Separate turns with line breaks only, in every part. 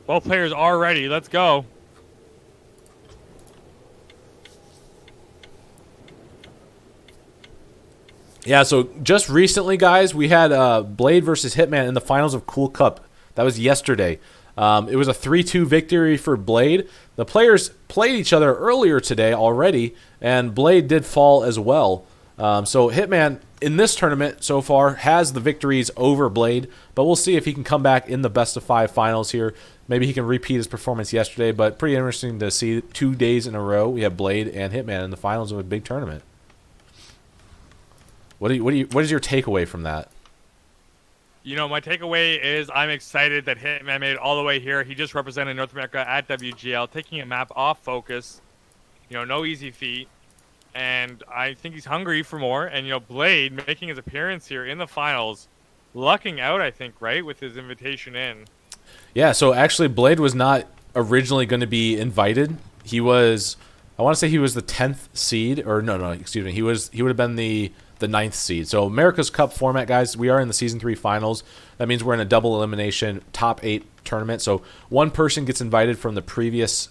Both players are ready. Let's go.
Yeah, so just recently, guys, we had Blade versus Hitman in the finals of Cool Cup. That was yesterday. It was a 3-2 victory for Blade. The players played each other earlier today already, and Blade did fall as well. So Hitman, in this tournament so far, has the victories over Blade, but we'll see if he can come back in the best-of-5 finals here. Maybe he can repeat his performance yesterday, but pretty interesting to see 2 days in a row we have Blade and Hitman in the finals of a big tournament. What is your takeaway from that?
You know, my takeaway is I'm excited that Hitman made it all the way here. He just represented North America at WGL, taking a map off focus. You know, no easy feat. And I think he's hungry for more. And, you know, Blade making his appearance here in the finals, lucking out, I think, right, with his invitation in.
Yeah, so actually Blade was not originally going to be invited. He was, I want to say he was the 10th seed, or no, excuse me. He would have been the 9th seed. So America's Cup format, guys, we are in the Season 3 finals. That means we're in a double elimination top 8 tournament. So one person gets invited from the previous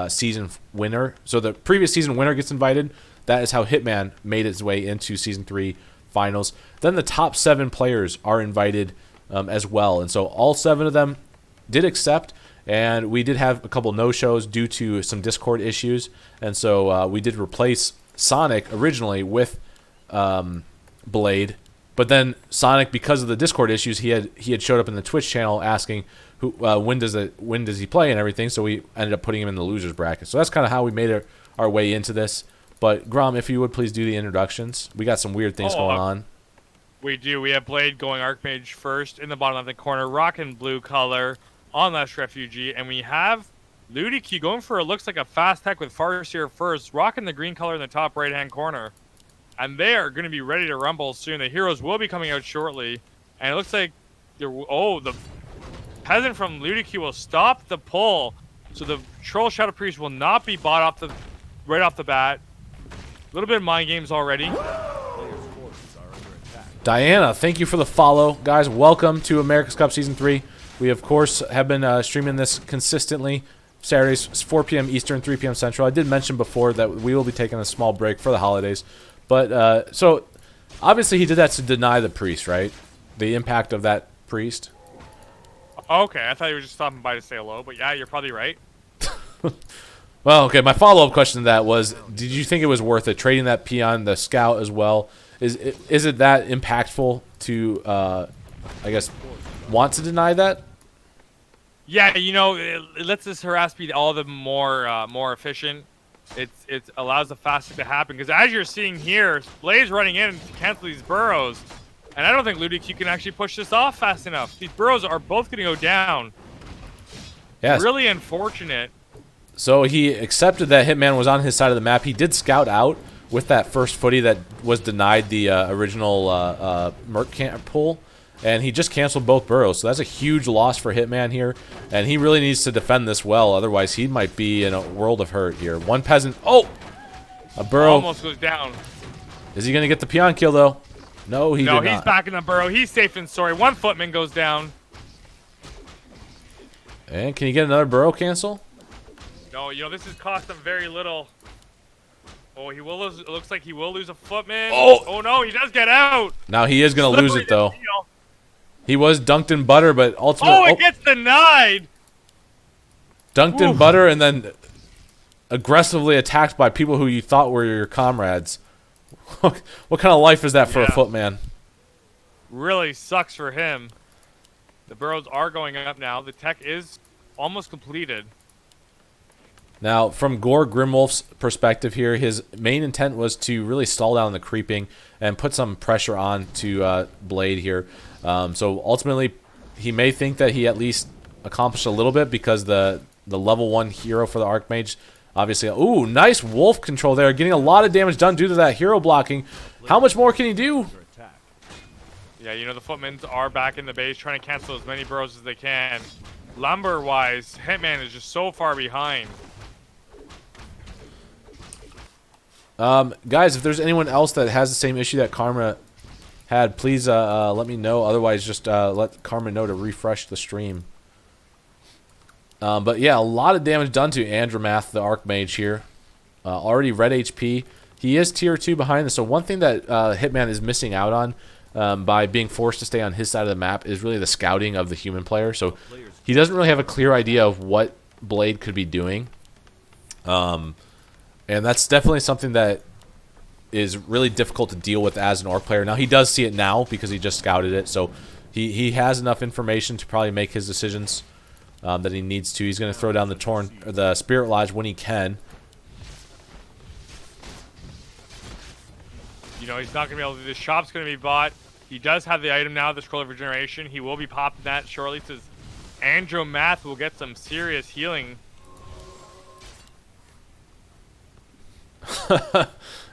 season winner. So the previous season winner gets invited. That is how Hitman made its way into Season 3 finals. Then the top 7 players are invited as well. And so all 7 of them did accept. And we did have a couple no-shows due to some Discord issues. And so we did replace Sonic originally with Blade, but then Sonic, because of the Discord issues, he had showed up in the Twitch channel asking when does he play and everything. So we ended up putting him in the losers bracket. So that's kind of how we made our way into this. But Grom, if you would please do the introductions. We got some weird things going on.
We do. We have Blade going Archmage first in the bottom left corner, rocking blue color on last refugee, and we have Ludiky going for looks like a fast tech with Farseer first, rocking the green color in the top right hand corner. And they are going to be ready to rumble soon. The heroes will be coming out shortly. And it looks like the peasant from Ludiky will stop the pull. So the Troll Shadow Priest will not be bought right off the bat. A little bit of mind games already.
Diana, thank you for the follow. Guys, welcome to America's Cup Season 3. We, of course, have been streaming this consistently. Saturdays, 4 p.m. Eastern, 3 p.m. Central. I did mention before that we will be taking a small break for the holidays. But, so, obviously he did that to deny the priest, right? The impact of that priest.
Okay, I thought you were just stopping by to say hello, but yeah, you're probably right.
Well, okay, my follow-up question to that was, did you think it was worth it, trading that peon, the scout as well? Is it that impactful to, I guess, want to deny that?
Yeah, you know, it lets this harass be all the more efficient. It allows the faster to happen, because as you're seeing here, Blade's running in to cancel these burrows, and I don't think Ludiky can actually push this off fast enough. These burrows are both going to go down.
Yes.
Really unfortunate.
So he accepted that Hitman was on his side of the map. He did scout out with that first footy that was denied the original Merc pull, and he just canceled both burrows. So that's a huge loss for Hitman here, and he really needs to defend this well. Otherwise, he might be in a world of hurt here. One peasant. Oh! A burrow.
Almost goes down.
Is he going to get the peon kill, though? No, he did not.
No, he's back in the burrow. He's safe and sorry. One footman goes down.
And can he get another burrow cancel?
No, you know, this has cost him very little. Oh, he will lose. It looks like he will lose a footman. Oh no, he does get out.
Now he is going to lose it, though. He was dunked in butter, but ultimately...
Oh, it gets denied!
Dunked in butter and then aggressively attacked by people who you thought were your comrades. What kind of life is that for a footman?
Really sucks for him. The burrows are going up now. The tech is almost completed.
Now, from Gore Grimwolf's perspective here, his main intent was to really stall down the creeping and put some pressure on to Blade here. So ultimately, he may think that he at least accomplished a little bit, because the level 1 hero for the Archmage, obviously... Ooh, nice wolf control there. Getting a lot of damage done due to that hero blocking. How much more can he do?
Yeah, you know, the footmans are back in the base trying to cancel as many burrows as they can. Lumber-wise, Hitman is just so far behind.
Guys, if there's anyone else that has the same issue that Karma had, please let me know. Otherwise, just let Karma know to refresh the stream. But yeah, a lot of damage done to Andromath, the Archmage here. Already red HP. He is tier 2 behind this. So one thing that Hitman is missing out on by being forced to stay on his side of the map is really the scouting of the human player. So he doesn't really have a clear idea of what Blade could be doing. And that's definitely something that is really difficult to deal with as an Orc player. Now, he does see it now because he just scouted it. So he has enough information to probably make his decisions that he needs to. He's going to throw down the Spirit Lodge when he can.
You know, he's not going to be able to do this. Shop's going to be bought. He does have the item now, the Scroll of Regeneration. He will be popping that shortly. Says Andromath will get some serious healing.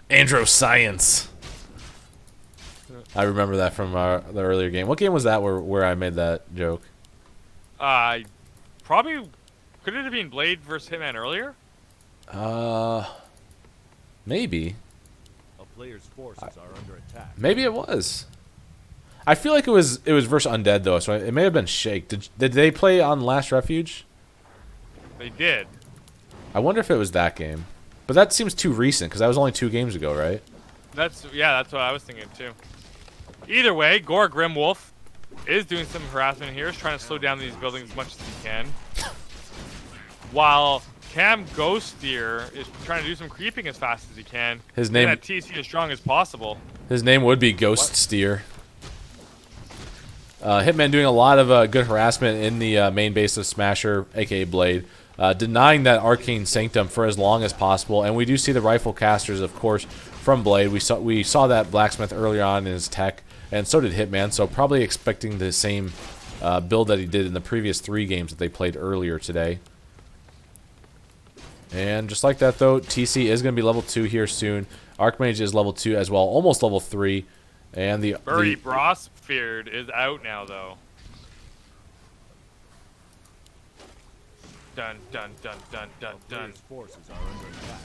Andro Science. I remember that from the earlier game. What game was that where I made that joke?
Probably could it have been Blade versus Hitman earlier?
Maybe.
A player's forces are under attack.
Maybe it was. I feel like it was versus Undead though, so it may have been Shake. Did they play on Last Refuge?
They did.
I wonder if it was that game. But that seems too recent because that was only 2 games ago, right?
That's what I was thinking too. Either way, Gore Grimwolf is doing some harassment here. He's trying to slow down these buildings as much as he can. While Cam Ghoststeer is trying to do some creeping as fast as he can.
His name
that TC as strong as possible.
His name would be Ghost Steer. Hitman doing a lot of good harassment in the main base of Smasher, aka Blade. Denying that Arcane Sanctum for as long as possible, and we do see the rifle casters, of course, from Blade. We saw that Blacksmith earlier on in his tech, and so did Hitman. So probably expecting the same build that he did in the previous 3 games that they played earlier today. And just like that, though, TC is going to be level 2 here soon. Archmage is level 2 as well, almost level 3, and the
Brosfeared is out now, though. Dun dun dun dun dun dun.
Forces are under attack.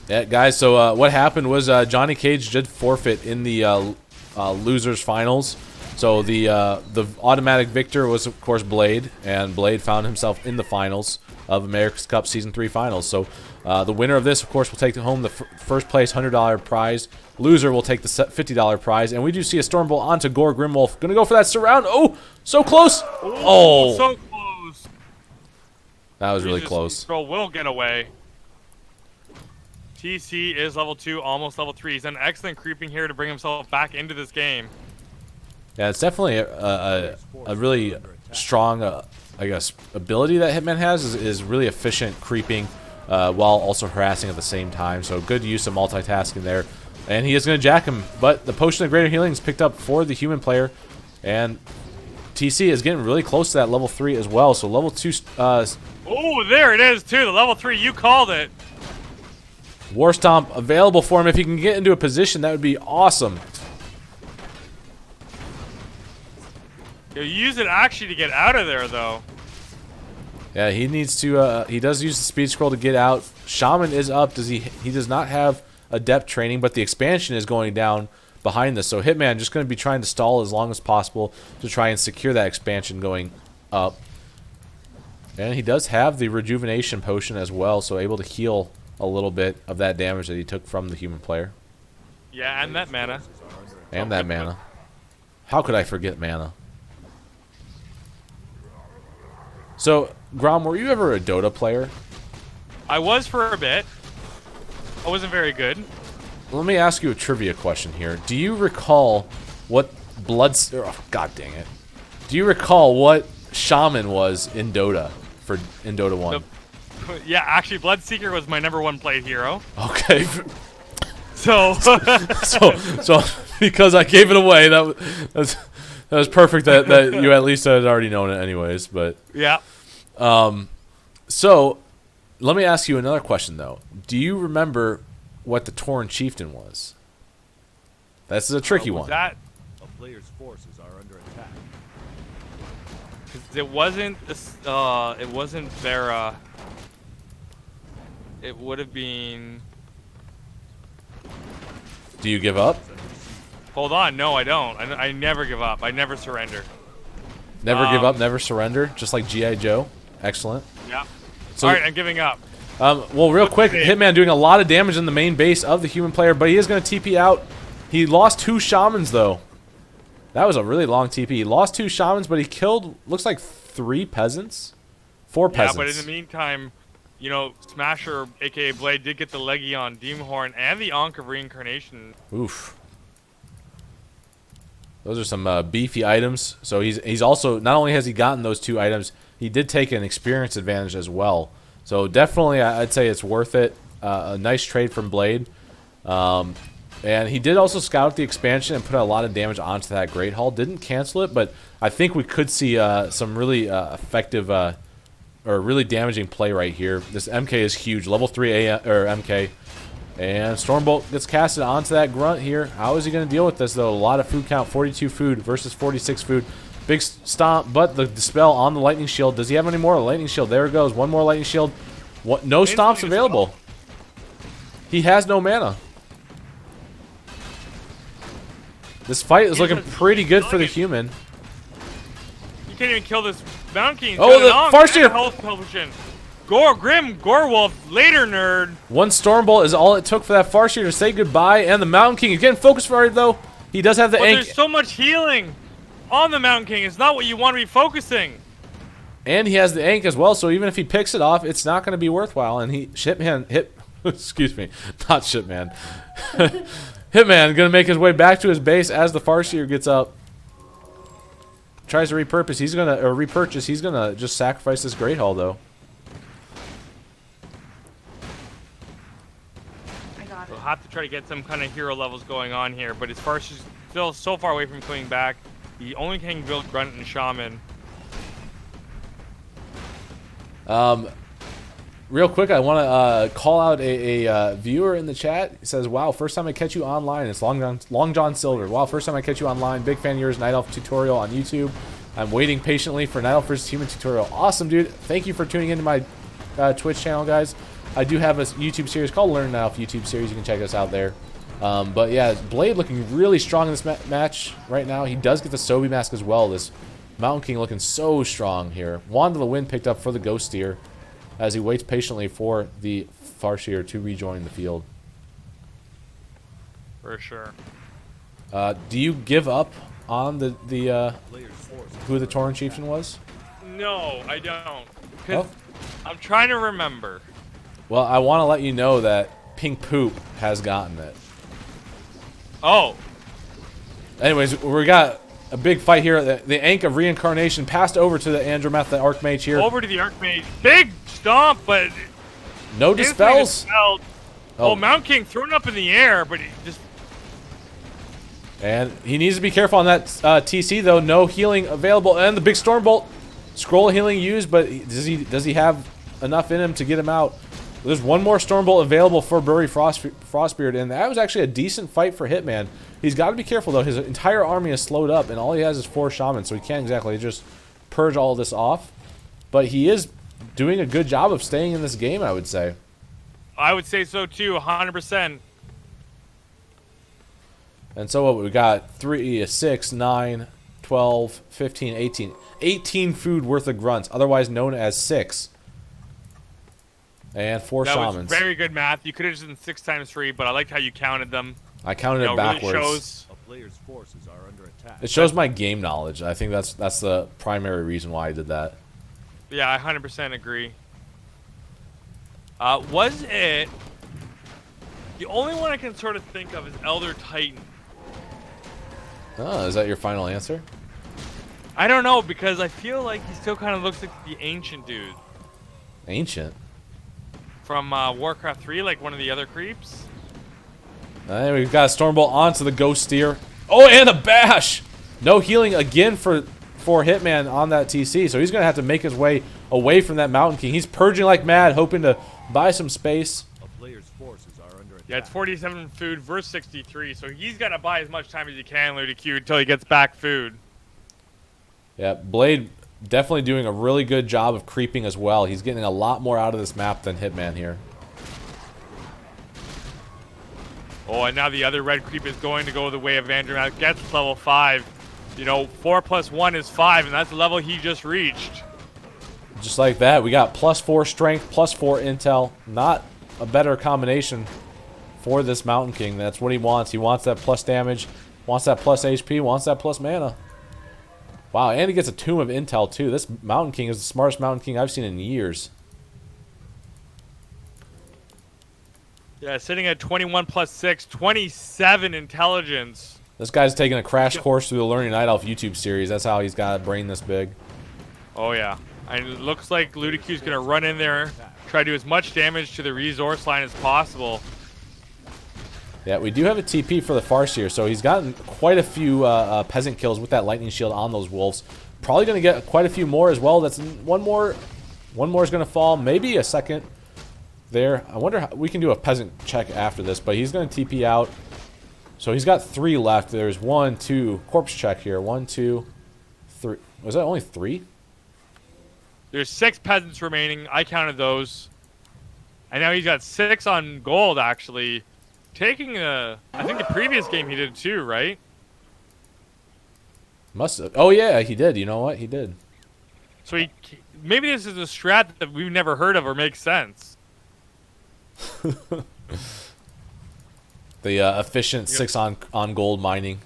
Yeah, guys. So what happened was Johnny Cage did forfeit in the losers finals. So the automatic victor was of course Blade, and Blade found himself in the finals of America's Cup Season 3 finals. So the winner of this, of course, will take home the first place $100 prize. Loser will take the $50 prize, and we do see a Stormbolt onto Gore Grimwolf. Gonna go for that surround. Oh, so close. Oh,
so close.
That was really close.
Scroll will get away. TC is level 2, almost level 3. He's done excellent creeping here to bring himself back into this game.
Yeah, it's definitely a really strong, I guess, ability that Hitman has is really efficient creeping while also harassing at the same time. So good use of multitasking there. And he is going to jack him, but the Potion of Greater Healing is picked up for the human player. And TC is getting really close to that level 3 as well. So level 2...
oh, there it is, too. The level 3, you called it.
War Stomp available for him. If he can get into a position, that would be awesome.
You use it actually to get out of there, though.
Yeah, he needs to... he does use the Speed Scroll to get out. Shaman is up. He does not have Adept training, but the expansion is going down behind this. So Hitman just going to be trying to stall as long as possible to try and secure that expansion going up. And he does have the Rejuvenation Potion as well, so able to heal a little bit of that damage that he took from the human player.
Yeah, and that mana.
And that mana. How could I forget mana? So, Grom, were you ever a Dota player?
I was for a bit. I wasn't very good.
Let me ask you a trivia question here. Do you recall what oh, God dang it. Do you recall what Shaman was in Dota in Dota 1?
Yeah, actually, Bloodseeker was my #1 played hero.
Okay.
So,
so because I gave it away, that was perfect. That you at least had already known it, anyways. But
yeah.
So let me ask you another question though. Do you remember what the Tauren Chieftain was? This is a tricky one.
That
A player's forces are under attack.
it wasn't it wasn't Vera. It would have been.
Do you give up?
Hold on, no, I don't. I never give up. I never surrender.
Never give up, never surrender, just like G.I. Joe? Excellent.
Yeah.
So,
All right, I'm giving up.
well, real quick, Hitman doing a lot of damage in the main base of the human player, but he is going to TP out. He lost 2 shamans, though. That was a really long TP. He lost 2 shamans, but he killed, looks like 3 peasants? 4 peasants.
Yeah, but in the meantime, you know, Smasher, aka Blade, did get the Legion, Demon Horn, and the Ankh of Reincarnation.
Oof. Those are some beefy items. So he's also, not only has he gotten those 2 items, he did take an experience advantage as well. So definitely, I'd say it's worth it. A nice trade from Blade. And he did also scout the expansion and put a lot of damage onto that Great Hall. Didn't cancel it, but I think we could see some really effective or really damaging play right here. This MK is huge. Level 3 MK. And Stormbolt gets casted onto that Grunt here. How is he going to deal with this, though? A lot of food count. 42 food versus 46 food. Big stomp, but the Dispel on the Lightning Shield. Does he have any more? Lightning Shield. There it goes. One more Lightning Shield. What? No stomps available. He has no mana. This fight is looking pretty good for the human.
You can't even kill this Mountain King.
Oh, the Farseer!
Health potion. Grim Gorewolf, later nerd.
1 Stormbolt is all it took for that Farseer to say goodbye, and the Mountain King again focused for it though. He does have the
But
Ankh.
there's so much healing on the Mountain King. It's not what you want to be focusing.
And he has the Ankh as well, so even if he picks it off, it's not going to be worthwhile. And excuse me, not Shipman. Hitman gonna make his way back to his base as the Farseer gets up. Tries to repurpose. He's gonna repurchase. He's gonna just sacrifice this Great Hall though.
I got it.
We'll have to try to get some kind of hero levels going on here, but his Farseer's still so far away from coming back. He only can build Grunt and Shaman.
Real quick, I want to call out a viewer in the chat. He says, "Wow, first time I catch you online." It's Long John Silver. Wow, first time I catch you online. Big fan of yours, Night Elf tutorial on YouTube. I'm waiting patiently for Night Elf vs. Human tutorial. Awesome, dude. Thank you for tuning into my Twitch channel, guys. I do have a YouTube series called Learn Night Elf YouTube series. You can check us out there. But yeah, Blade looking really strong in this match right now. He does get the Sobi mask as well. This Mountain King looking so strong here. Wand of the Wind picked up for the Ghost Steer as he waits patiently for the Farseer to rejoin the field.
For sure.
Do you give up on the who the Tauren Chieftain was?
No, I don't.
Oh.
I'm trying to remember.
Well, I want to let you know that Pink Poop has gotten it.
Oh.
Anyways, we got a big fight here. The Ankh of Reincarnation passed over to the Andromath, the Archmage here.
Over to the Archmage. Big stomp, but
No dispels.
Oh, Mountain King thrown up in the air, but he just...
And he needs to be careful on that TC, though. No healing available. And the big Stormbolt. Scroll healing used, but does he have enough in him to get him out? There's one more Stormbolt available for Bury Frostbeard, and that was actually a decent fight for Hitman. He's got to be careful, though. His entire army is slowed up, and all he has is 4 shamans, so he can't exactly just purge all this off. But he is doing a good job of staying in this game, I would say.
I would say so, too, 100%.
And so what we got? 3, 6, 9, 12, 15, 18. 18 food worth of grunts, otherwise known as 6. And 4 shamans.
That was very good math. You could have just done 6 times 3, but I liked how you counted them.
I counted it backwards.
Really shows.
A player's forces are under attack.
It shows my game knowledge. I think that's the primary reason why I did that.
Yeah, I 100% agree. Was it... The only one I can sort of think of is Elder Titan.
Oh, is that your final answer?
I don't know, because I feel like he still kind of looks like the ancient dude.
Ancient?
From Warcraft 3, like one of the other creeps.
And we've got a Stormbolt onto the Ghost Steer. Oh, and a bash! No healing again for Hitman on that TC, so he's going to have to make his way away from that Mountain King. He's purging like mad, hoping to buy some space.
A player's forces are under attack.
Yeah, it's 47 food versus 63, so he's got to buy as much time as he can, Ludy Q, until he gets back food.
Yeah, Blade definitely doing a really good job of creeping as well. He's getting a lot more out of this map than Hitman here.
Oh, and now the other red creep is going to go the way of Andromath. Gets level 5. You know, 4 plus 1 is 5, and that's the level he just reached.
Just like that, we got +4 strength, +4 intel. Not a better combination for this Mountain King. That's what he wants. He wants that plus damage, wants that plus HP, wants that plus mana. Wow, and he gets a Tomb of Intel too. This Mountain King is the smartest Mountain King I've seen in years.
Yeah, sitting at 21 plus 6, 27 intelligence.
This guy's taking a crash course through the Learning Night Elf YouTube series. That's how he's got a brain this big.
Oh, yeah. And it looks like Ludicue's going to run in there, try to do as much damage to the resource line as possible.
Yeah, we do have a TP for the Farseer, so he's gotten quite a few peasant kills with that lightning shield on those wolves. Probably going to get quite a few more as well. That's one more is going to fall, maybe a second there. I wonder how we can do a peasant check after this, but he's going to TP out. So he's got 3 left. There's 1, 2 corpse check here. 1, 2, 3. Was that only 3?
There's 6 peasants remaining. I counted those. And now he's got 6 on gold, actually. Taking I think the previous game he did too, right?
Must have. Oh, yeah, he did. You know what? He did.
So maybe this is a strat that we've never heard of or makes sense.
The efficient 6 on gold mining.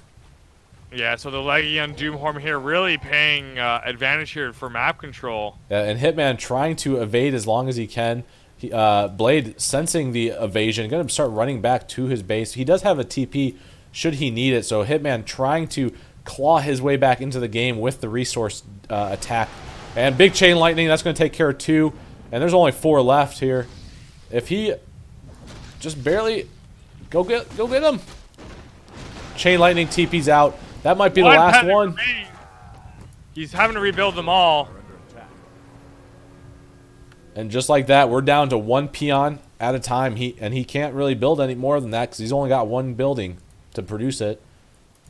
Yeah, so the Legion Doomhorn here really paying advantage here for map control.
And Hitman trying to evade as long as he can. Blade sensing the evasion, going to start running back to his base. He does have a TP should he need it. So Hitman trying to claw his way back into the game with the resource attack. And big chain lightning, that's going to take care of 2. And there's only 4 left here. If he just barely... Go get him. Chain lightning TP's out. That might be the last one.
He's having to rebuild them all.
And just like that, we're down to 1 peon at a time. He can't really build any more than that because he's only got 1 building to produce it.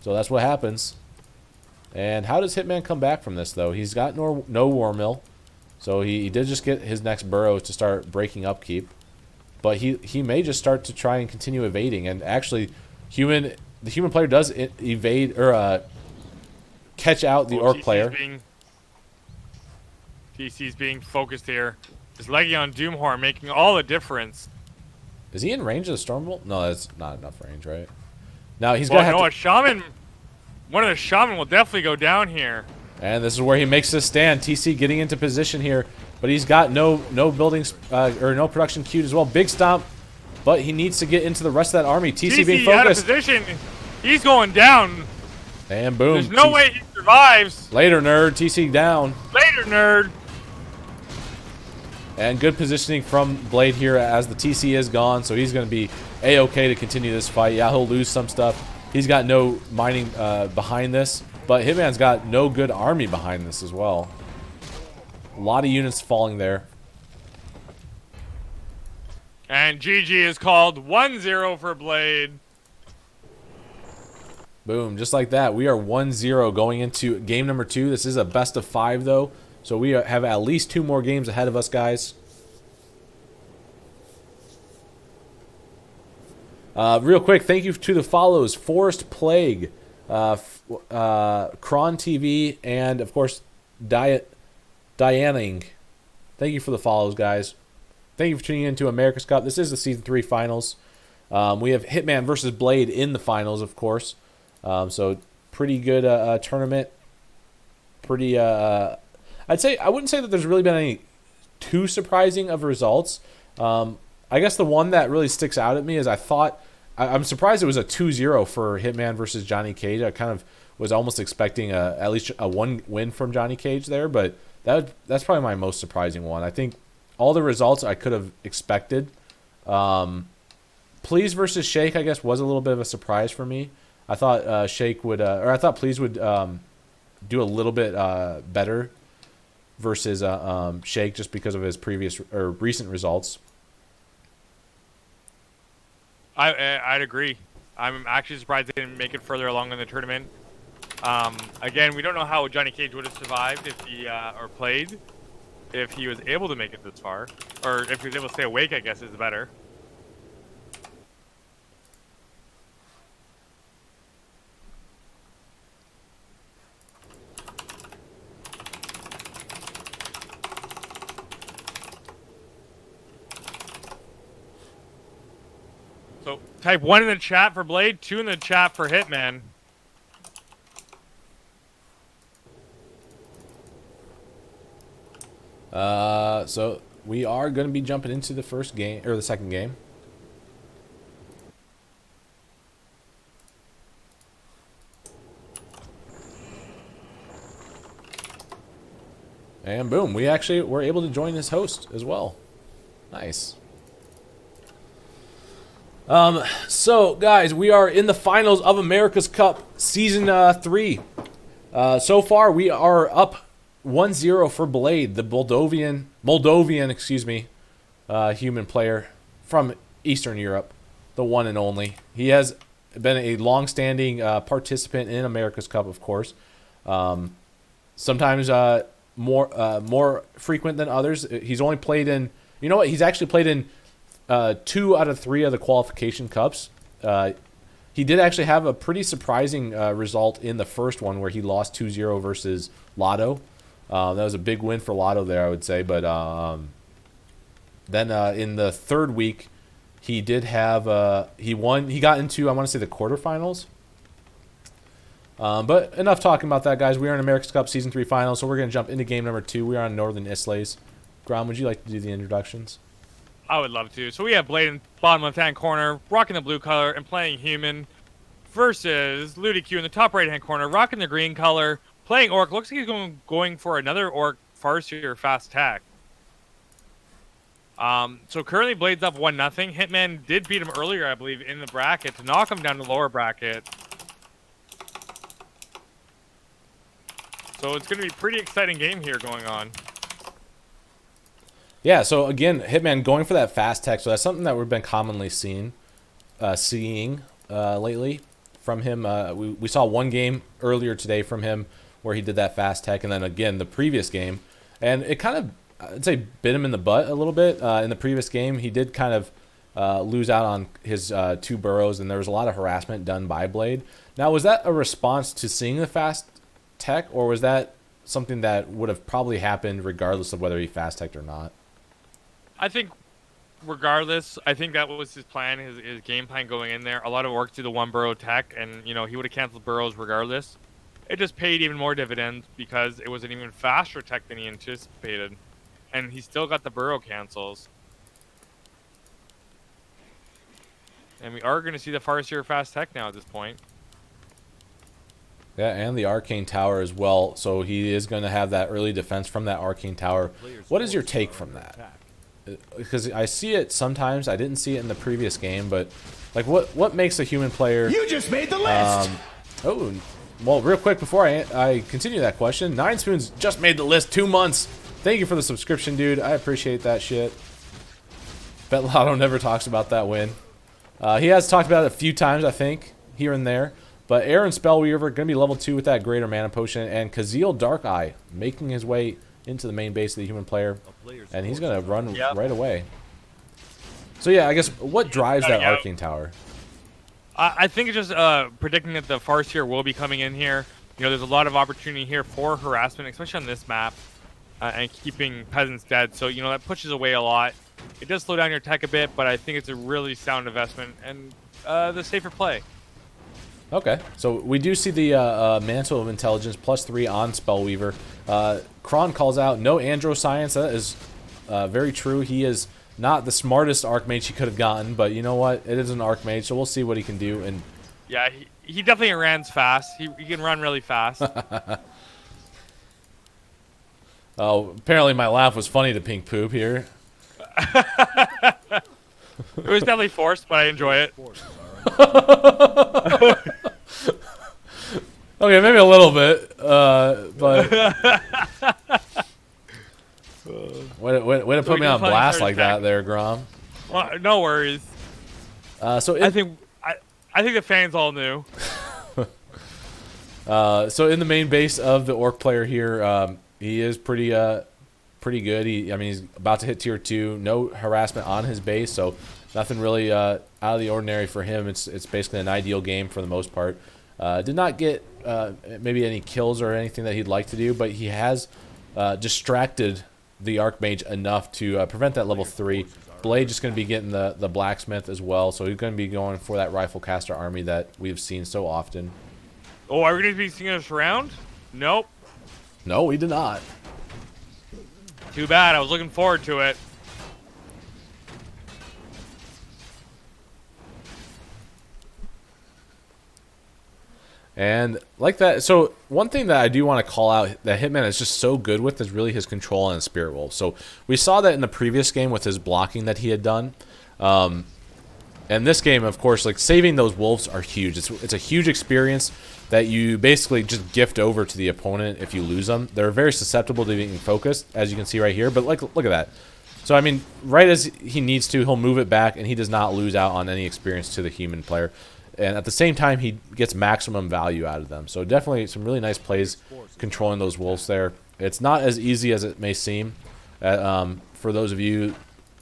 So that's what happens. And how does Hitman come back from this, though? He's got no war mill. So he did just get his next burrow to start breaking upkeep. But he may just start to try and continue evading. And actually, the human player does evade or catch out the orc player.
TC's being focused here. This Legion Doomhorn making all the difference.
Is he in range of the Stormbolt? No, that's not enough range, right? Now he's gonna have
a shaman. One of the shaman will definitely go down here.
And this is where he makes his stand. TC getting into position here. But he's got no buildings or no production queued as well. Big stomp, but he needs to get into the rest of that army. TC being focused.
Out of position. He's going down.
And boom.
There's no way he survives.
Later, nerd. TC down.
Later, nerd.
And good positioning from Blade here as the TC is gone, so he's going to be A-okay to continue this fight. Yeah, he'll lose some stuff. He's got no mining behind this, but Hitman's got no good army behind this as well. A lot of units falling there.
And GG is called 1-0 for Blade.
Boom, just like that. We are 1-0 going into game number 2. This is a best of 5, though. So we have at least 2 more games ahead of us, guys. Real quick, thank you to the follows. Forest Plague, Kron TV, and, of course, Dianing. Thank you for the follows, guys. Thank you for tuning in to America's Cup. This is the Season 3 finals. We have Hitman versus Blade in the finals, of course. So pretty good tournament. Pretty, I wouldn't say that there's really been any too surprising of results. I guess the one that really sticks out at me is I'm surprised it was a 2-0 for Hitman versus Johnny Cage. I kind of was almost expecting at least a 1 win from Johnny Cage there, but that's probably my most surprising one. I think all the results I could have expected. Please versus Shake, I guess, was a little bit of a surprise for me. I thought Shake would, or I thought Please would do a little bit better versus Shake just because of his previous or recent results.
I'd agree. I'm actually surprised they didn't make it further along in the tournament. Again, we don't know how Johnny Cage would have survived if he or played if he was able to make it this far, or if he was able to stay awake. I guess is better. Type 1 in the chat for Blade, 2 in the chat for Hitman.
So we are going to be jumping into the first game, or the second game. And boom, we actually were able to join as host as well. Nice. So guys, we are in the finals of America's Cup Season 3. So far, we are up 1-0 for Blade, the Moldovan, excuse me, human player from Eastern Europe, the one and only. He has been a long-standing participant in America's Cup, of course. Sometimes more frequent than others. He's only played in, you know what? He's actually played in 2 out of 3 of the qualification cups. He did actually have a pretty surprising result in the first one where he lost 2-0 versus Lotto. That was a big win for Lotto there, I would say. But then in the third week, he did have he won. He got into, I want to say, the quarterfinals. But enough talking about that, guys. We are in America's Cup Season 3 finals, so we're going to jump into game number 2. We are on Northern Isles. Grom, would you like to do the introductions?
I would love to. So we have Blade in bottom left-hand corner, rocking the blue color and playing human, versus Ludi Q in the top right-hand corner, rocking the green color, playing Orc. Looks like he's going for another Orc Farseer fast attack. So currently Blade's up 1-0. Hitman did beat him earlier, I believe, in the bracket to knock him down to the lower bracket. So it's going to be a pretty exciting game here going on.
Yeah, so again, Hitman going for that fast tech. So that's something that we've been commonly seeing lately from him. We saw one game earlier today from him where he did that fast tech, and then again the previous game. And it kind of, I'd say, bit him in the butt a little bit. In the previous game, he did kind of lose out on his 2 burrows, and there was a lot of harassment done by Blade. Now, was that a response to seeing the fast tech, or was that something that would have probably happened regardless of whether he fast teched or not?
I think regardless, I think that was his plan, his game plan going in there. A lot of work to the 1 burrow tech, and you know he would have canceled burrows regardless. It just paid even more dividends because it was an even faster tech than he anticipated, and he still got the burrow cancels. And we are going to see the Farseer fast tech now at this point.
Yeah, and the Arcane Tower as well. So he is going to have that early defense from that Arcane Tower. What is your take from that? Because I see it sometimes. I didn't see it in the previous game, but like, what makes a human player?
You just made the list.
Oh, well, real quick before I continue that question, 9 Spoons just made the list 2 months. Thank you for the subscription, dude. I appreciate that shit. Bet Lotto never talks about that win. He has talked about it a few times, I think, here and there. But Aaron Spellweaver going to be level 2 with that Greater Mana Potion, and Kazeel Darkeye making his way into the main base of the human player, and he's going to run right away. So yeah, I guess what drives that Arcane Tower?
I think it's just predicting that the Farseer will be coming in here. You know, there's a lot of opportunity here for harassment, especially on this map, and keeping peasants dead. So, you know, that pushes away a lot. It does slow down your tech a bit, but I think it's a really sound investment and the safer play.
Okay, so we do see the Mantle of Intelligence +3 on Spellweaver. Kron calls out no Andro Science. That is very true. He is not the smartest Archmage he could have gotten, but you know what? It is an Archmage, so we'll see what he can do. And
yeah, he definitely runs fast. He can run really fast.
Oh, apparently my laugh was funny to Pink Poop here.
It was definitely forced, but I enjoy it.
Okay, maybe a little bit, but way to put me on blast like that there, Grom.
Well, no worries.
So
I think the fans all knew.
So in the main base of the Orc player here, he is pretty good. I mean, he's about to hit tier 2. No harassment on his base, so nothing really out of the ordinary for him. It's basically an ideal game for the most part. Did not get maybe any kills or anything that he'd like to do, but he has distracted the Archmage enough to prevent that level 3 Blade just going to be getting the blacksmith as well, so he's going to be going for that rifle caster army that we've seen so often.
Oh, are we going to be seeing us around? Nope.
No, we did not.
Too bad. I was looking forward to it.
And like that, so one thing that I do want to call out that Hitman is just so good with is really his control on Spirit Wolf. So we saw that in the previous game with his blocking that he had done. And this game, of course, like saving those wolves are huge. It's a huge experience that you basically just gift over to the opponent if you lose them. They're very susceptible to being focused, as you can see right here. But like, look at that. So, I mean, right as he needs to, he'll move it back, and he does not lose out on any experience to the human player. And at the same time, he gets maximum value out of them. So definitely some really nice plays controlling those wolves there. It's not as easy as it may seem. For those of you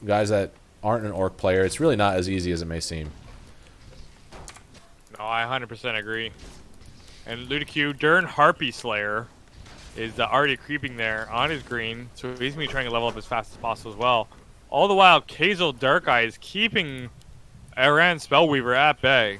guys that aren't an orc player, it's really not as easy as it may seem.
No, I 100% agree. And Ludique, Dern Harpy Slayer is already creeping there on his green, so he's going to be trying to level up as fast as possible as well. All the while, Kazel Darkeye is keeping Aran Spellweaver at bay.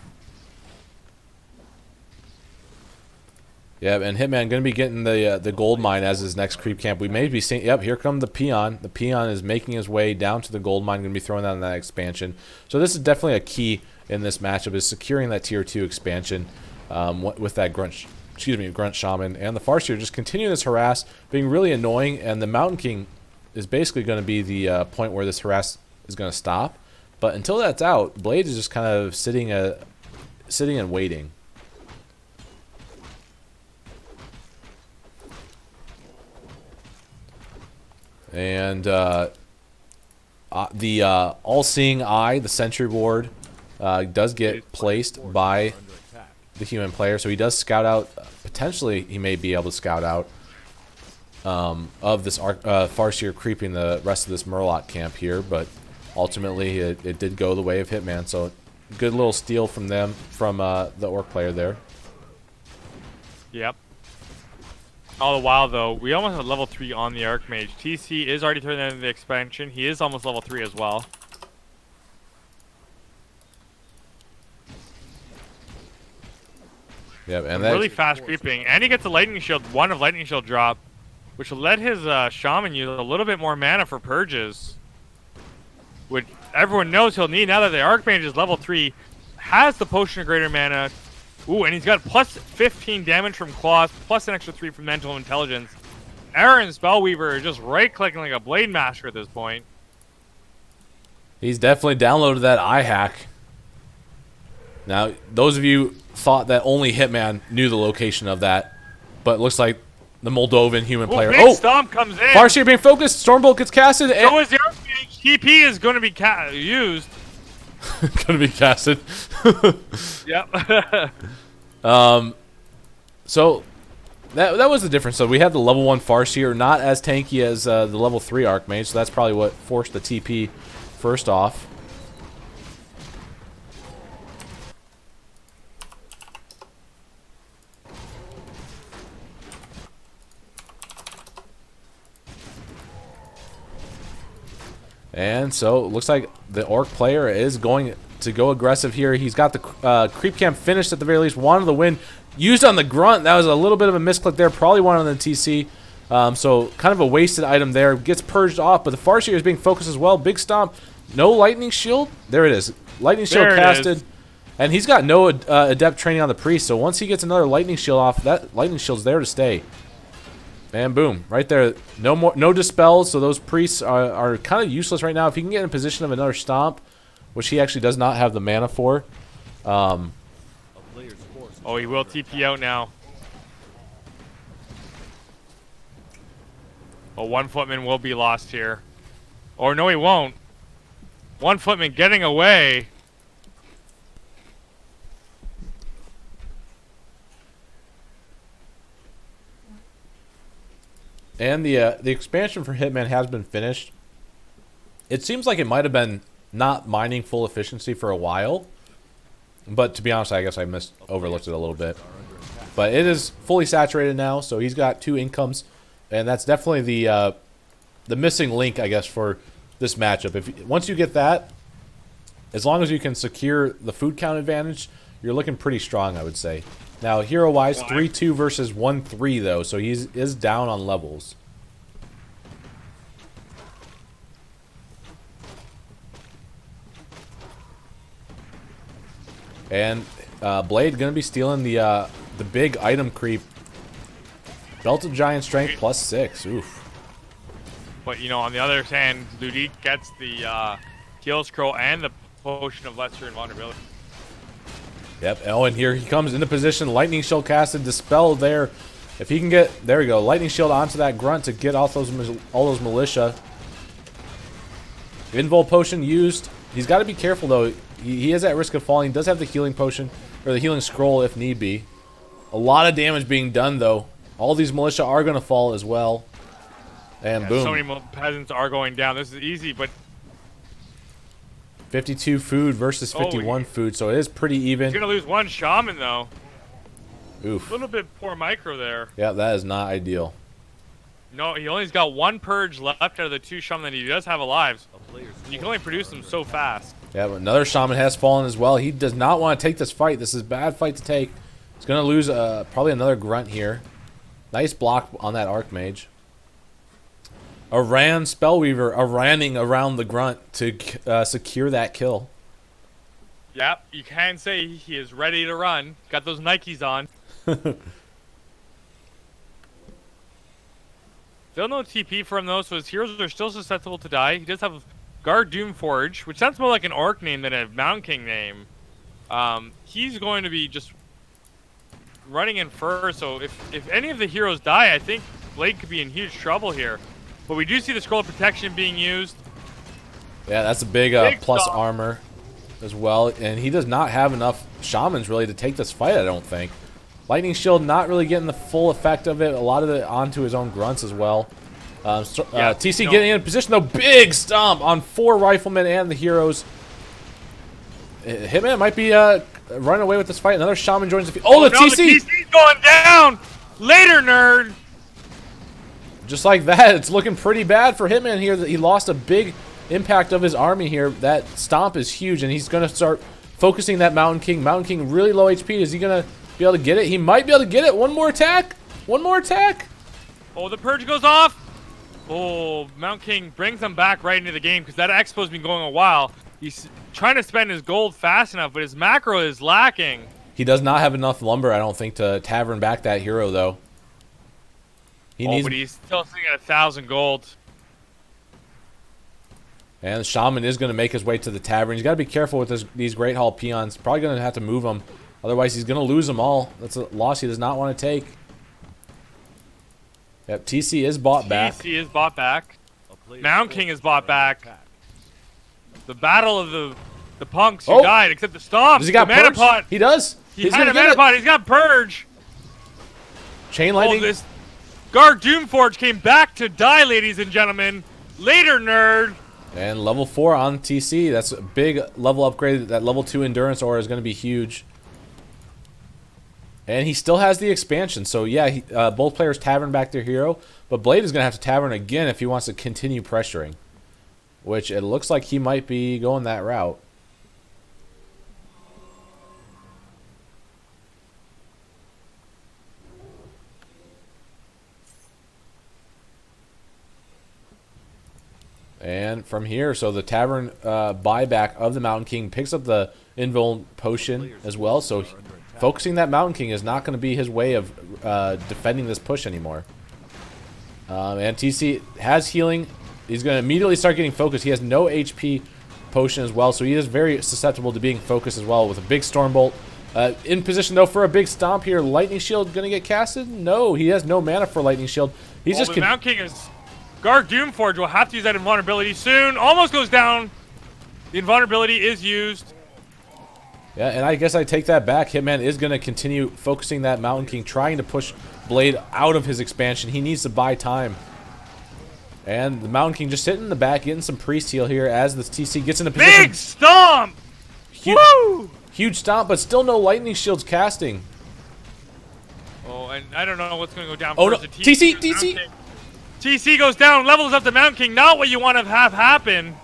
Yeah, and Hitman going to be getting the gold mine as his next creep camp. We may be seeing, yep, here comes the peon. The peon is making his way down to the gold mine, going to be throwing that in that expansion. So this is definitely a key in this matchup, is securing that tier 2 expansion with that grunt shaman. And the Farseer just continuing this harass, being really annoying, and the Mountain King is basically going to be the point where this harass is going to stop. But until that's out, Blade is just kind of sitting and waiting. And the all-seeing eye, the sentry ward, does get placed by the human player. So he does scout out, potentially he may be able to scout out of this Farseer creeping the rest of this Murloc camp here. But ultimately it did go the way of Hitman. So good little steal from them, from the orc player there.
Yep. All the while, though, we almost have level 3 on the Archmage. TC is already turning into the expansion. He is almost level 3 as well.
Yep, and
really fast creeping. And he gets a Lightning Shield, one of Lightning Shield drop, which will let his Shaman use a little bit more mana for purges, which everyone knows he'll need now that the Archmage is level 3, has the Potion of Greater Mana. Ooh, and he's got plus 15 damage from Claws, plus an extra 3 from Mental Intelligence. Aran Spellweaver is just right-clicking like a Blade Master at this point.
He's definitely downloaded that eye hack. Now, those of you thought that only Hitman knew the location of that, but it looks like the Moldovan human player.
Big Stomp comes in.
Farseer being focused. Stormbolt gets casted.
So is the Archmage. TP is going to be used.
Gonna be casted.
Yep.
So that was the difference. So we had the level 1 Farseer, not as tanky as the level 3 Archmage, so that's probably what forced the TP first off. And so it looks like the orc player is going to go aggressive here. He's got the creep camp finished at the very least. Wanted the win. Used on the grunt. That was a little bit of a misclick there. Probably wanted on the TC. So kind of a wasted item there. Gets purged off, but the Farseer is being focused as well. Big Stomp. No Lightning Shield. There it is. Lightning Shield casted. And he's got no Adept training on the Priest. So once he gets another Lightning Shield off, that Lightning Shield's there to stay. And boom, right there. No dispels, so those priests are kind of useless right now. If he can get in position of another stomp, which he actually does not have the mana for.
Oh, he will TP out now. Oh, one footman will be lost here. Or no, he won't. One footman getting away.
And the expansion for Hitman has been finished. It seems like it might have been not mining full efficiency for a while, but to be honest, I guess I overlooked it a little bit. But it is fully saturated now, so he's got 2 incomes, and that's definitely the missing link, I guess, for this matchup. Once you get that, as long as you can secure the food count advantage, you're looking pretty strong, I would say. Now, hero-wise, 3-2 versus 1-3 though, so he is down on levels. And Blade gonna be stealing the big item creep. Belt of Giant Strength +6. Oof.
But you know, on the other hand, Ludic gets the heal scroll and the potion of lesser invulnerability.
Yep. Oh, and here he comes into position. Lightning Shield casted, Dispel there. If he can get, there we go, Lightning Shield onto that grunt to get off all those militia. Invul potion used. He's got to be careful though. He is at risk of falling. He does have the healing potion or the healing scroll if need be. A lot of damage being done though. All these militia are going to fall as well. And boom.
So many peasants are going down. This is easy, but
52 food versus 51 food, so it is pretty even.
He's going to lose one shaman though.
Oof.
A little bit poor micro there.
Yeah, that is not ideal.
No, he only's got one purge left out of the 2 shaman that he does have alive. You can only produce them so fast.
Yeah, but another shaman has fallen as well. He does not want to take this fight. This is a bad fight to take. He's going to lose probably another grunt here. Nice block on that Archmage. Aran Spellweaver running around the grunt to secure that kill.
Yep, you can say he is ready to run. Got those Nikes on. Still no TP for him though, so his heroes are still susceptible to die. He does have Guard Doomforge, which sounds more like an Orc name than a Mountain King name. He's going to be just running in first, so if any of the heroes die, I think Blade could be in huge trouble here. But we do see the Scroll of Protection being used.
Yeah, that's a big plus armor as well. And he does not have enough shamans really to take this fight, I don't think. Lightning Shield not really getting the full effect of it. A lot of it onto his own grunts as well. TC getting in position though. Big stomp on 4 riflemen and the heroes. Hitman might be running away with this fight. Another shaman joins the field. Oh, the
no,
TC!
The TC's going down! Later, nerd!
Just like that, it's looking pretty bad for Hitman here. That he lost a big impact of his army here. That stomp is huge, and he's going to start focusing that Mountain King. Mountain King really low HP. Is he going to be able to get it? He might be able to get it. One more attack. One more attack.
Oh, the purge goes off. Oh, Mountain King brings him back right into the game because that expo's been going a while. He's trying to spend his gold fast enough, but his macro is lacking.
He does not have enough lumber, I don't think, to tavern back that hero, though.
But he's still sitting at 1,000 gold.
And the shaman is going to make his way to the tavern. He's got to be careful with these Great Hall peons. Probably going to have to move them. Otherwise, he's going to lose them all. That's a loss he does not want to take. Yep, TC is bought back.
TC is bought back. Mountain King is bought back. The battle of the punks who died, except the stomp.
Does he got
mana
purge?
pot.
He does.
He's had a mana pot. He's got purge.
Chain lightning.
Oh, this Guard Doomforge came back to die, ladies and gentlemen. Later, nerd.
And level 4 on TC. That's a big level upgrade. That level 2 endurance aura is going to be huge. And he still has the expansion. So yeah, both players tavern back their hero. But Blade is going to have to tavern again if he wants to continue pressuring. Which it looks like he might be going that route. And from here, so the tavern buyback of the Mountain King picks up the Invul potion as well. So focusing that Mountain King is not going to be his way of defending this push anymore. And TC has healing. He's going to immediately start getting focused. He has no HP potion as well, so he is very susceptible to being focused as well with a big Stormbolt. In position, though, for a big stomp here. Lightning Shield going to get casted? No, he has no mana for Lightning Shield. He's just...
The Mountain King is... Guard Doomforge will have to use that invulnerability soon. Almost goes down. The invulnerability is used.
Yeah, and I guess I take that back. Hitman is going to continue focusing that Mountain King, trying to push Blade out of his expansion. He needs to buy time. And the Mountain King just sitting in the back, getting some priest heal here as the TC gets into position.
Big stomp! Woo!
Huge stomp, but still no lightning shields casting.
Oh, and I don't know what's going to go down
Oh,
first.
no.
The
TC!
TC goes down, levels up the Mountain King. Not what you want to have happen.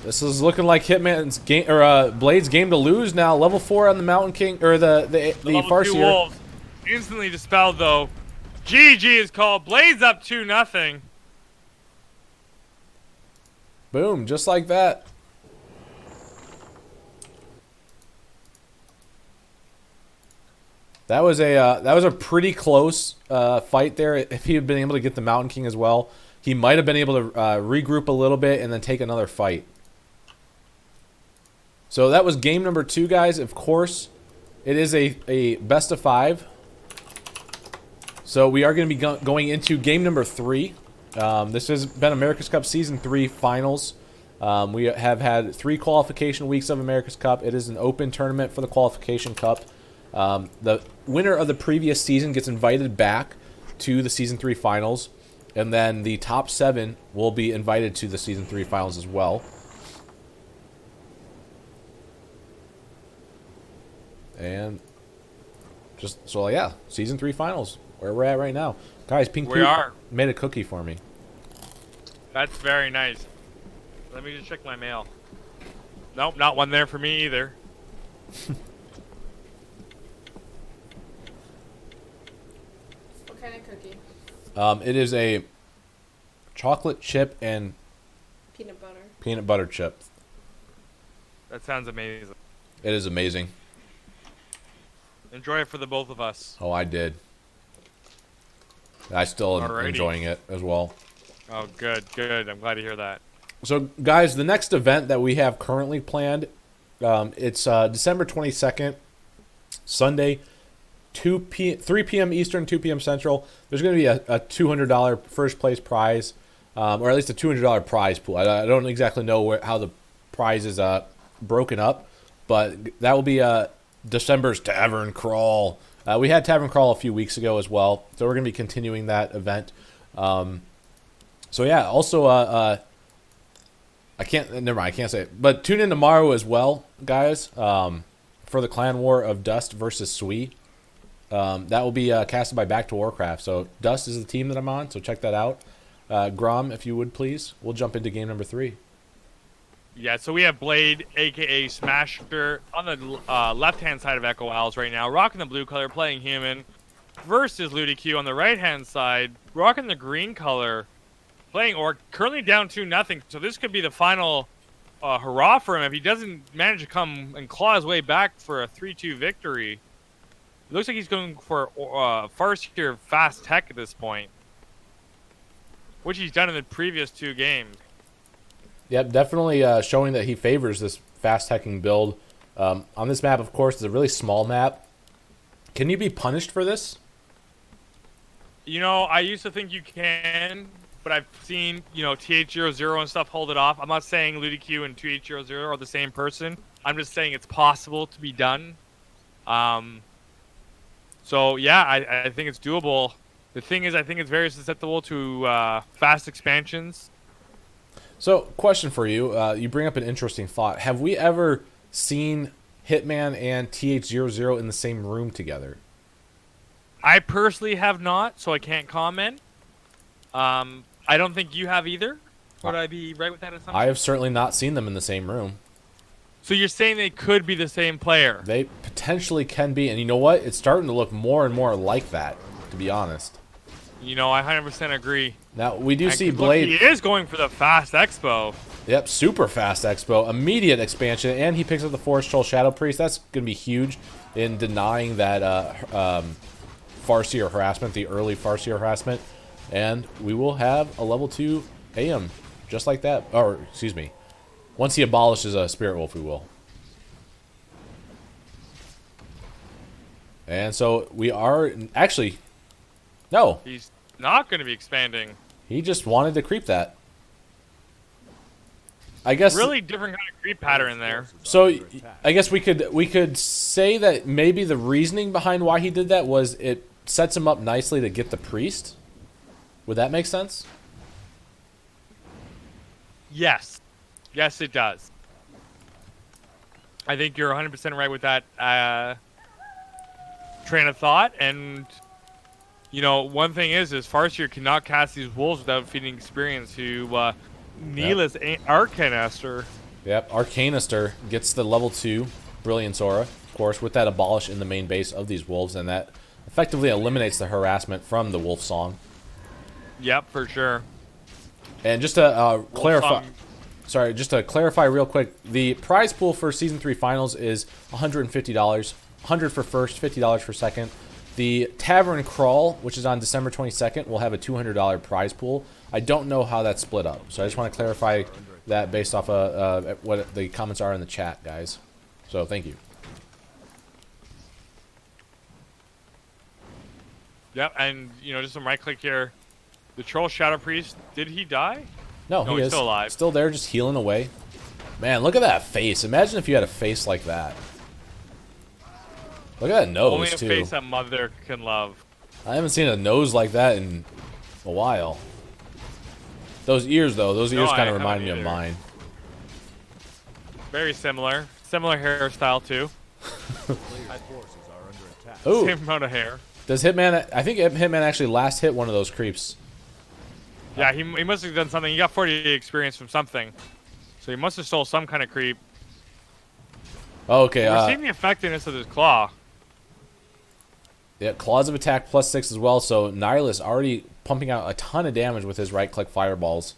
This is looking like Hitman's game, or Blade's game to lose now. Level 4 on the Mountain King, or the
Level 2
Farseer.
Wolves. Instantly dispelled, though. GG is called. Blade's up 2-0.
Boom, just like that. That was a pretty close fight there. If he had been able to get the Mountain King as well, he might have been able to regroup a little bit and then take another fight. So that was game number 2, guys. Of course, it is a best of 5. So we are going to be going into game number 3. This has been America's Cup Season 3 Finals. We have had 3 qualification weeks of America's Cup. It is an open tournament for the Qualification Cup. The winner of the previous season gets invited back to the Season 3 Finals. And then the top 7 will be invited to the Season 3 Finals as well. And just, so yeah, Season 3 Finals, where we're at right now. Guys, Pink
We are.
made a cookie for me.
That's very nice. Let me just check my mail. Nope, not one there for me either.
What kind of cookie?
It is a chocolate chip and
Peanut butter.
chip.
That sounds amazing.
It is amazing.
Enjoy it for the both of us.
Oh, I did. I still am
Alrighty.
enjoying it as well.
Oh, good, good. I'm glad to hear that.
So, guys, the next event that we have currently planned, it's December 22nd, Sunday, 3 p.m. Eastern, 2 p.m. Central. There's going to be a $200 first place prize, or at least a $200 prize pool. I don't exactly know how the prize is broken up, but that will be December's Tavern Crawl. We had Tavern Crawl a few weeks ago as well, so we're going to be continuing that event. So yeah, also I can't say it, but tune in tomorrow as well, guys, for the Clan War of Dust versus Sui. That will be casted by Back to Warcraft. So Dust is the team that I'm on, so check that out. Grom, if you would please, we'll jump into game number 3.
Yeah, so we have Blade, a.k.a. Smasher, on the left-hand side of Echo Owls right now, rocking the blue color, playing human, versus Ludi Q on the right-hand side, rocking the green color, playing Orc, currently down 2-0, so this could be the final hurrah for him if he doesn't manage to come and claw his way back for a 3-2 victory. It looks like he's going for Farseer fast tech at this point, which he's done in the previous 2 games.
Yep, definitely showing that he favors this fast hacking build. On this map, of course, it's a really small map. Can you be punished for this?
You know, I used to think you can, but I've seen, TH00 and stuff hold it off. I'm not saying LudiQ and TH00 are the same person. I'm just saying it's possible to be done. So, yeah, I think it's doable. The thing is, I think it's very susceptible to fast expansions.
So, question for you. You bring up an interesting thought. Have we ever seen Hitman and TH00 in the same room together?
I personally have not, so I can't comment. I don't think you have either. Would I be right with that assumption?
I have certainly not seen them in the same room.
So you're saying they could be the same player?
They potentially can be, and you know what? It's starting to look more and more like that, to be honest.
You know, I 100% agree.
Now, we do see
Look,
Blade...
he is going for the fast expo.
Yep, super fast expo. Immediate expansion, and he picks up the Forest Troll Shadow Priest. That's going to be huge in denying that Farseer harassment, the early Farseer harassment. And we will have a level 2 AM, just like that. Or, excuse me. Once he abolishes a Spirit Wolf, we will. And so we are... Actually, no.
He's not going to be expanding.
He just wanted to creep that. I guess...
Really different kind of creep pattern there.
So I guess we could say that maybe the reasoning behind why he did that was it sets him up nicely to get the priest. Would that make sense?
Yes. Yes, it does. I think you're 100% right with that train of thought. And You know, one thing is Farseer cannot cast these wolves without feeding experience to Neela's Arcanaster.
Yep, Arcanister gets the level 2 Brilliance Aura, of course, with that abolish in the main base of these wolves, and that effectively eliminates the harassment from the wolf song.
Yep, for sure.
And just to clarify,
Song.
sorry, just to clarify real quick, the prize pool for Season 3 Finals is $150, $100 for first, $50 for second. The Tavern Crawl, which is on December 22nd, will have a $200 prize pool. I don't know how that's split up, so I just want to clarify that based off of what the comments are in the chat, guys. So thank you.
Yep, and you know, just some right click here. The Troll Shadow Priest, did he die?
No,
No,
he
he's
is
still alive.
Still there, just healing away. Man, look at that face. Imagine if you had a face like that. Look at that nose,
Only a
too.
face that mother can love.
I haven't seen a nose like that in a while. Those ears, though, those ears
I
kind of
haven't
remind me of
either.
mine.
Very similar. Similar hairstyle, too.
Player's forces are under attack.
Ooh,
Same amount of hair.
does Hitman... I think Hitman actually last hit one of those creeps.
Yeah, he must have done something. He got 40 experience from something. So he must have stole some kind of creep.
Oh, okay,
We're seeing the effectiveness of his claw.
yeah, Claws of Attack +6 as well, so Nihilus already pumping out a ton of damage with his right-click fireballs.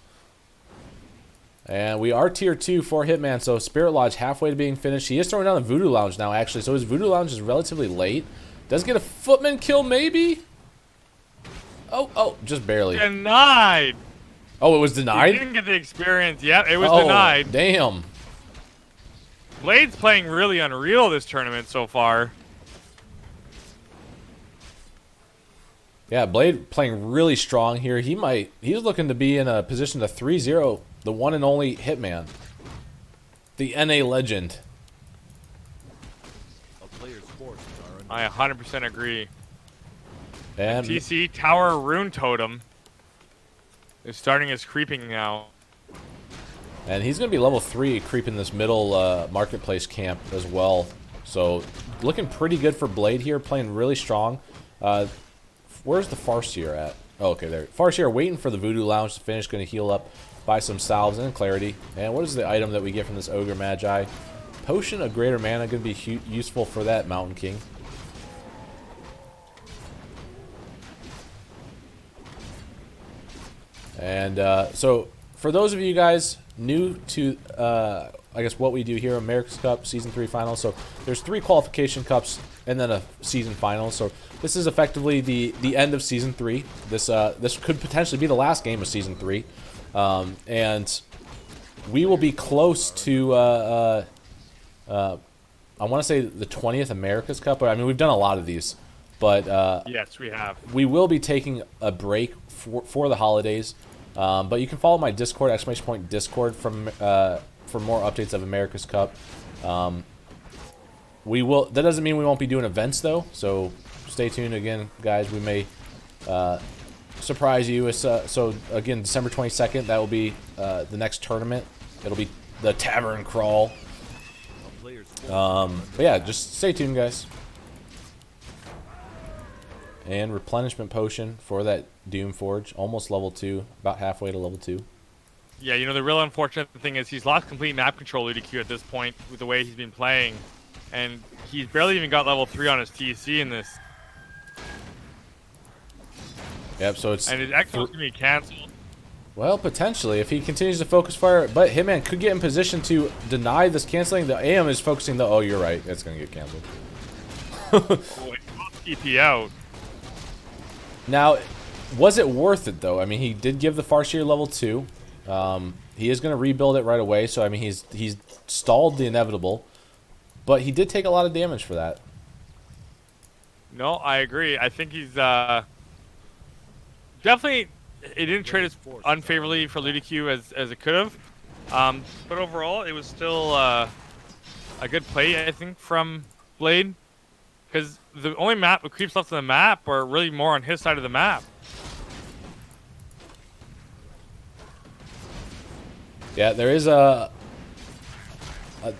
And we are tier 2 for Hitman, so Spirit Lodge halfway to being finished. He is throwing down the Voodoo Lounge now, actually, so his Voodoo Lounge is relatively late. Does get a Footman kill, maybe? Oh, just barely.
Denied.
Oh, it was
He
denied?
didn't get the experience. Yep, it was
Oh,
denied.
damn.
Blade's playing really unreal this tournament so far.
Yeah, Blade playing really strong here. He's looking to be in a position to 3-0 the one and only Hitman. The NA legend.
A player's forces are under
I 100% agree.
And
TC Tower Rune Totem is starting his creeping now.
And he's going to be level 3 creeping this middle marketplace camp as well. So looking pretty good for Blade here, playing really strong. Where's the Farseer at? Oh, okay, there. Farseer waiting for the Voodoo Lounge to finish, going to heal up, buy some salves and clarity. And what is the item that we get from this Ogre Magi? Potion of Greater Mana, going to be useful for that Mountain King. And so for those of you guys new to I guess what we do here, America's Cup Season 3 Finals. So there's 3 qualification cups and then a season final. So this is effectively the end of Season 3. This could potentially be the last game of Season 3. And we will be close to I want to say the 20th America's Cup, but I mean we've done a lot of these. But
Yes, we have.
we will be taking a break for the holidays. But you can follow my Discord, !Discord, for more updates of America's Cup. We will. That doesn't mean we won't be doing events though. So stay tuned again, guys. We may surprise you. So again, December 22nd. That will be the next tournament. It'll be the Tavern Crawl.
a player's forces.
But yeah, just stay tuned, guys. And replenishment potion for that Doom Forge, almost level 2, about halfway to level 2.
Yeah, you know, the real unfortunate thing is he's lost complete map control UDQ at this point with the way he's been playing. And he's barely even got level 3 on his TC in this.
Yep, so it's...
And his Exo's going to be canceled.
Well, potentially, if he continues to focus fire. But Hitman could get in position to deny this canceling. The AM is focusing the... Oh, you're right. It's going to get canceled.
Oh, it's TP out.
Now, was it worth it, though? I mean, he did give the Farseer level 2. He is going to rebuild it right away. So, I mean, he's stalled the inevitable. But he did take a lot of damage for that.
No, I agree. I think he's definitely... It didn't trade as unfavorably for Ludiq as it could have. But overall, it was still a good play, I think, from Blade. Because the only creeps left on the map are really more on his side of the map.
Yeah, there is a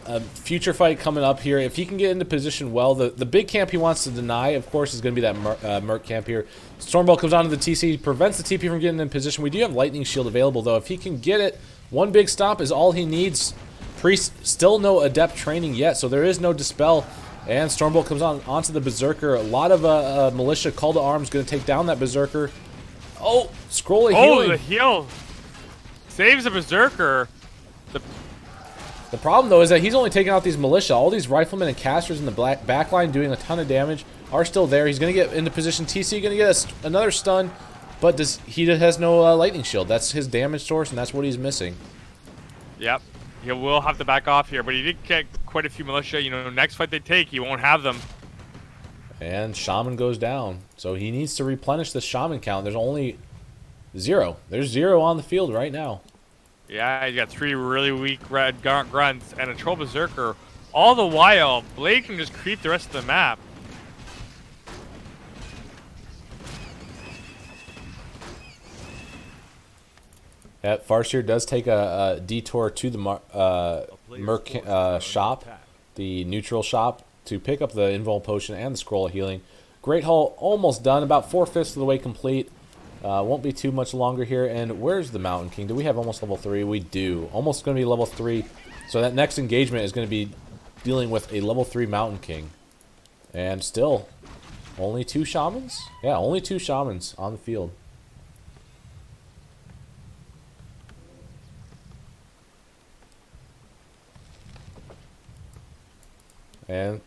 a future fight coming up here. If he can get into position well, the big camp he wants to deny, of course, is going to be that Merc camp here. Stormbolt comes onto the TC, prevents the TP from getting in position. We do have Lightning Shield available, though. If he can get it, one big stomp is all he needs. Priest, still no Adept training yet, so there is no Dispel. And Stormbolt comes onto the Berserker. A lot of Militia Call to Arms going to take down that Berserker. Oh, Scroll of Healing.
Oh, the heal saves the Berserker.
The problem, though, is that he's only taking out these Militia. All these Riflemen and Casters in the back line doing a ton of damage are still there. He's going to get into position. TC going to get another stun, but he has no Lightning Shield. That's his damage source, and that's what he's missing.
Yep. He will have to back off here, but he did get quite a few Militia. You know, next fight they take, he won't have them.
And Shaman goes down. So he needs to replenish the Shaman count. There's only 0. There's 0 on the field right now.
Yeah, he's got 3 really weak red grunts and a Troll Berserker. All the while, Blade can just creep the rest of the map.
Yeah, Farseer does take a detour to the Merc shop, the neutral shop, to pick up the Invul Potion and the Scroll of Healing. Great Haul almost done, about 4/5 of the way complete. Won't be too much longer here. And where's the Mountain King? Do we have almost level 3? We do. Almost going to be level 3. So that next engagement is going to be dealing with a level 3 Mountain King. And still, only 2 Shamans? Yeah, only 2 Shamans on the field. And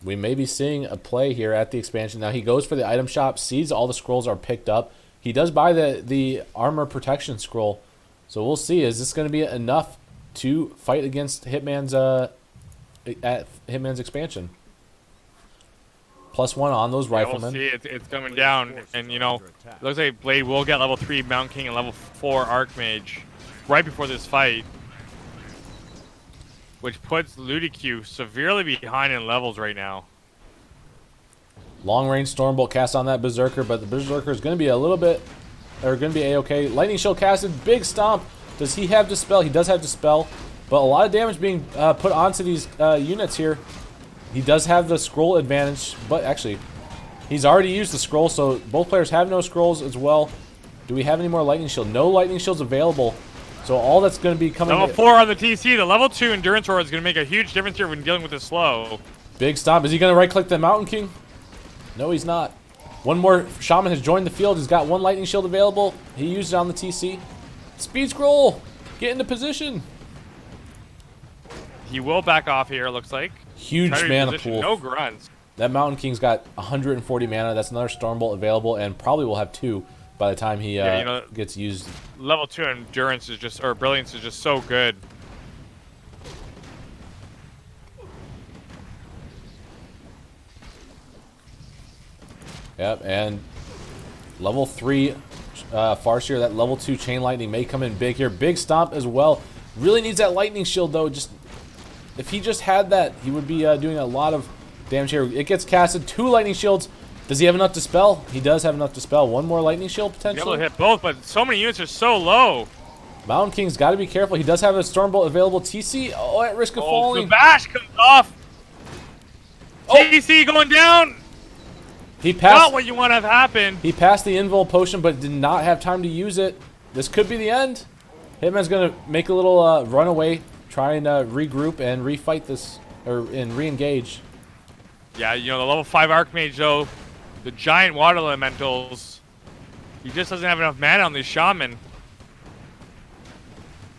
we may be seeing a play here at the expansion. Now he goes for the item shop, sees all the scrolls are picked up. He does buy the armor protection scroll. So we'll see. Is this going to be enough to fight against Hitman's at Hitman's expansion? +1 on those riflemen.
We'll see. It's coming down, and you know, it looks like Blade will get level 3 Mountain King and level 4 Archmage right before this fight, which puts Ludicrous severely behind in levels right now.
Long range Stormbolt cast on that Berserker, but the Berserker is going to be a little bit, or going to be a-okay. Lightning Shield casted, big stomp. Does he have Dispel? He does have Dispel, but a lot of damage being put onto these units here. He does have the scroll advantage, but actually, he's already used the scroll, so both players have no scrolls as well. Do we have any more Lightning Shield? No Lightning Shields available. So all that's going to be coming...
Level 4 on the TC. The level 2 Endurance Aura is going to make a huge difference here when dealing with the slow.
Big stomp. Is he going to right-click the Mountain King? No, he's not. One more Shaman has joined the field. He's got 1 Lightning Shield available. He used it on the TC. Speed Scroll! Get into position!
He will back off here, it looks like.
Huge mana pool.
No grunts.
That Mountain King's got 140 mana. That's another Stormbolt available, and probably will have 2 by the time he gets used.
Level 2 Endurance is just, or Brilliance is just so good.
Yep, and level 3 Farseer, that level 2 Chain Lightning may come in big here. Big stomp as well. Really needs that Lightning Shield, though. Just if he just had that, he would be doing a lot of damage here. It gets casted. 2 Lightning Shields. Does he have enough to spell? He does have enough to spell. 1 more Lightning Shield, potentially.
Be able to hit both, but so many units are so low.
Mountain King's got to be careful. He does have a Stormbolt available. TC, oh, at risk of falling.
The bash comes off. Oh. TC going down.
He passed.
Not what you want to have happen.
He passed the Invul Potion, but did not have time to use it. This could be the end. Hitman's going to make a little runaway, try and regroup and refight this, and re-engage.
Yeah, you know, the level 5 Archmage, though, the giant water elementals, he just doesn't have enough mana on these Shaman.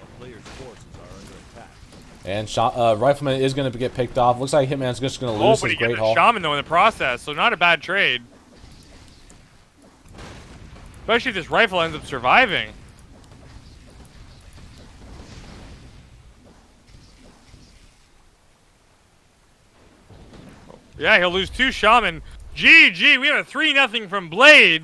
A player's forces are under attack.
And Rifleman is going to get picked off. Looks like Hitman's just going to lose
But
his
he
Great
gets
Hall.
a Shaman, though, in the process, so not a bad trade. Especially if this rifle ends up surviving. Yeah, he'll lose 2 Shaman. GG, we have a 3-0 from Blade.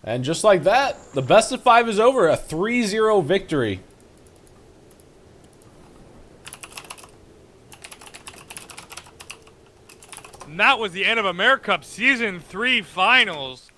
And just like that, the best of 5 is over. A 3-0 victory.
And that was the end of AmeriCup Season 3 Finals.